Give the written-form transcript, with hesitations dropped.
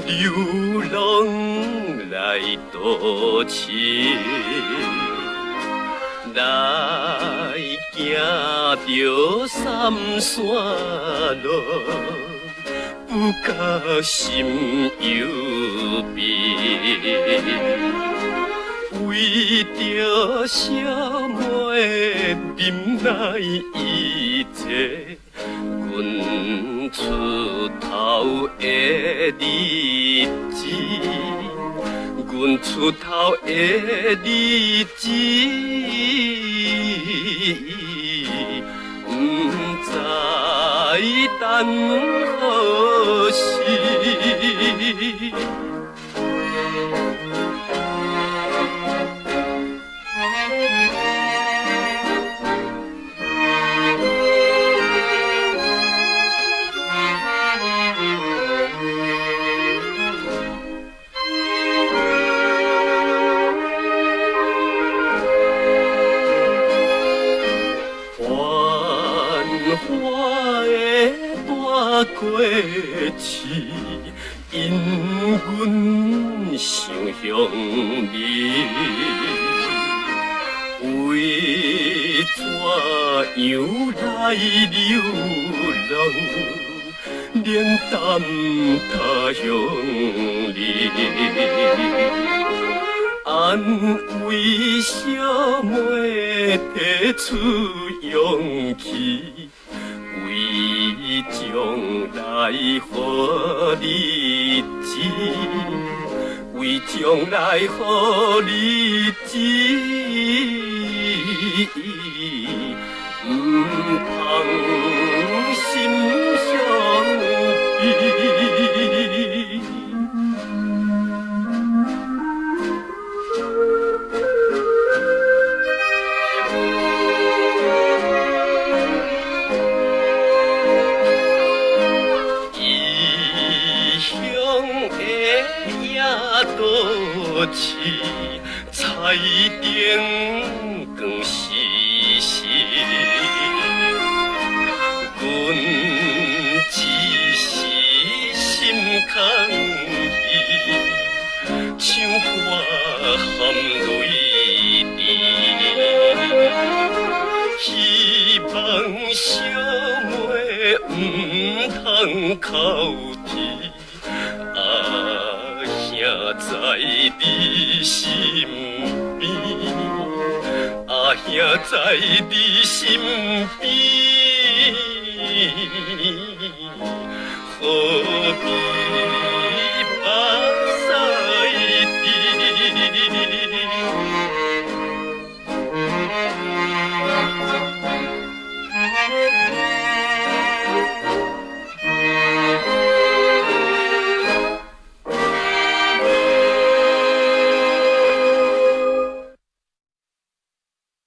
流浪来渡情，来行着三山路，不觉心有病。为着什么忍耐一切？阮出头的日子，阮出头的日子，不知等何时。花的大过市，因阮想乡里。为怎样来流浪，连淡他乡里？俺为什么提出勇气？为将来好日子，为将来好日子，不通心伤悲。多市彩灯光时时，阮只是心空虚，唱歌含泪滴，希望小妹唔通哭啼。在你身边，阿兄在你身边，何必？